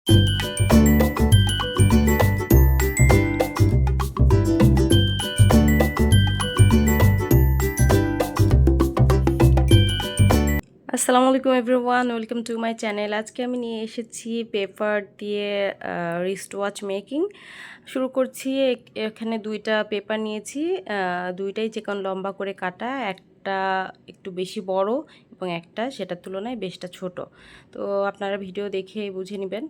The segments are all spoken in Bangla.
আসসালামু আলাইকুম everyone, welcome to my channel. আজকে আমি নিয়ে এসেছি পেপার দিয়ে রিস্ট ওয়াচ মেকিং। শুরু করছি। এখানে দুইটা পেপার নিয়েছি, দুইটাই চিকন লম্বা করে কাটা, একটা একটু বেশি বড় এবং একটা সেটার তুলনায় বেশটা ছোট। তো আপনারা ভিডিও দেখে বুঝে নেবেন।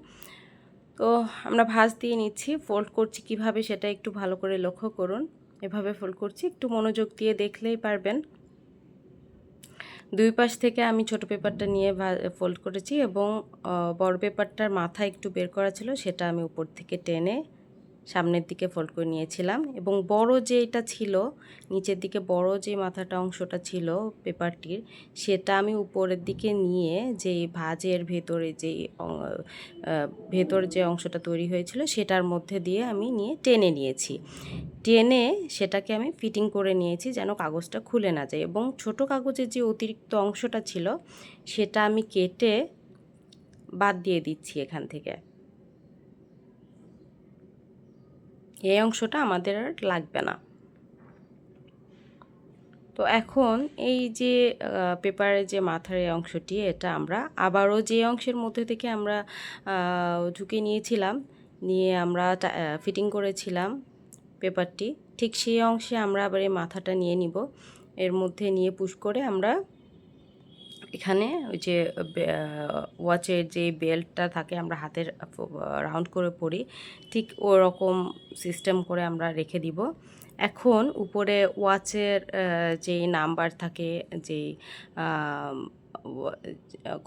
তো আমরা ভাঁজ দিয়ে নিচ্ছি, ফোল্ড করছি কিভাবে সেটা একটু ভালো করে লক্ষ্য করুন। এভাবে ফোল্ড করছি, একটু মনোযোগ দিয়ে দেখলেই পারবেন। দুই পাশ থেকে আমি ছোট পেপারটা নিয়ে ফোল্ড করেছি এবং বড় পেপারটার মাথা একটু বের করা ছিল, সেটা আমি উপর থেকে টেনে সামনের দিকে ফোল্ড করে নিয়েছিলাম। এবং বড় যেটা ছিল, নিচের দিকে বড় যে মাথাটা অংশটা ছিল পেপারটির, সেটা আমি উপরের দিকে নিয়ে যেই ভাঁজের ভেতরে ভেতর যে অংশটা তৈরি হয়েছিল সেটার মধ্যে দিয়ে আমি নিয়ে টেনে নিয়েছি। টেনে সেটাকে আমি ফিটিং করে নিয়েছি যেন কাগজটা খুলে না যায়। এবং ছোট কাগজের যে অতিরিক্ত অংশটা ছিল সেটা আমি কেটে বাদ দিয়ে দিচ্ছি এখান থেকে। এই অংশটা আমাদের আর লাগবে না। তো এখন এই যে পেপারের যে মাথার এই অংশটি, এটা আমরা আবারও যে অংশের মধ্যে থেকে আমরা ঢুকে নিয়েছিলাম, নিয়ে আমরা ফিটিং করেছিলাম পেপারটি, ঠিক সেই অংশে আমরা আবার এই মাথাটা নিয়ে নিব। এর মধ্যে নিয়ে পুশ করে আমরা এখানে ওই যে ওয়াচের যে বেল্টটা থাকে আমরা হাতের রাউন্ড করে পরি, ঠিক ওরকম সিস্টেম করে আমরা রেখে দিব। এখন উপরে ওয়াচের যেই নাম্বার থাকে, যেই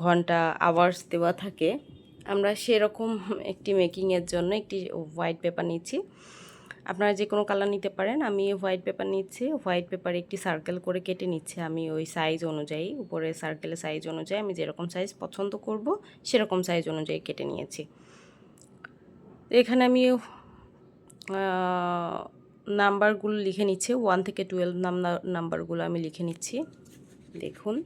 ঘন্টা আওয়ার্স দেওয়া থাকে, আমরা সেরকম একটি মেকিংয়ের জন্য একটি হোয়াইট পেপার নিচ্ছি। আপনারা যে কোনো কালার নিতে পারেন। আমি হোয়াইট পেপার নিচ্ছি। হোয়াইট পেপারে একটি সার্কেল করে কেটে নিচ্ছি আমি ওই সাইজ অনুযায়ী, উপরে সার্কেলের সাইজ অনুযায়ী আমি যেরকম সাইজ পছন্দ করব সেরকম সাইজ অনুযায়ী কেটে নিয়েছি। এখানে আমি নাম্বারগুলো লিখে নিচ্ছি, 1 থেকে 12 নাম্বারগুলো আমি লিখে নিচ্ছি। দেখুন,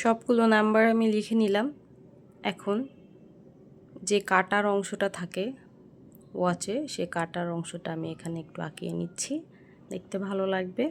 সবগুলো নাম্বার আমি লিখে নিলাম। এখন যে কাটার অংশটা থাকে ওয়াচে, সে কাটার অংশটা আমি এখানে একটু আঁকিয়ে নিচ্ছি, দেখতে ভালো লাগবে।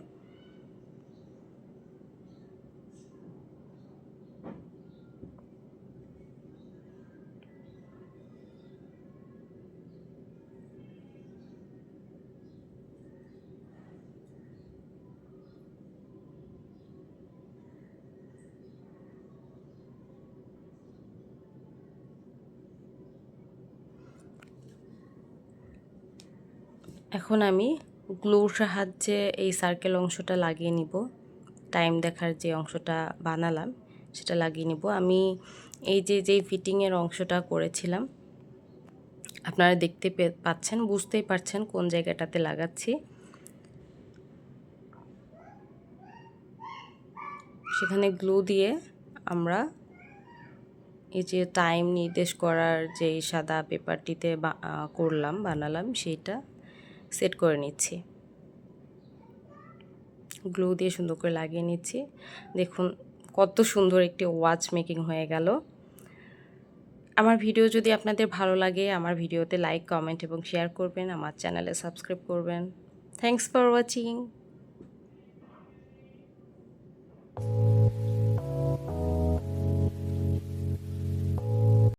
এখন আমি গ্লুর সাহায্যে এই সার্কেল অংশটা লাগিয়ে নিব। টাইম দেখার যে অংশটা বানালাম সেটা লাগিয়ে নিব। আমি এই যেই ফিটিংয়ের অংশটা করেছিলাম, আপনারা দেখতে পাচ্ছেন, বুঝতেই পারছেন কোন জায়গাটাতে লাগাচ্ছি। সেখানে গ্লু দিয়ে আমরা এই যে টাইম নির্দেশ করার যে সাদা পেপারটিতে বানালাম সেইটা সেট করে নিচ্ছি। গ্লু দিয়ে সুন্দর করে লাগিয়ে নিচ্ছি। দেখুন কত সুন্দর একটি ওয়াচ মেকিং হয়ে গেল। আমার ভিডিও যদি আপনাদের ভালো লাগে, আমার ভিডিওতে লাইক, কমেন্ট এবং শেয়ার করবেন, আমার চ্যানেলে সাবস্ক্রাইব করবেন। Thanks for watching.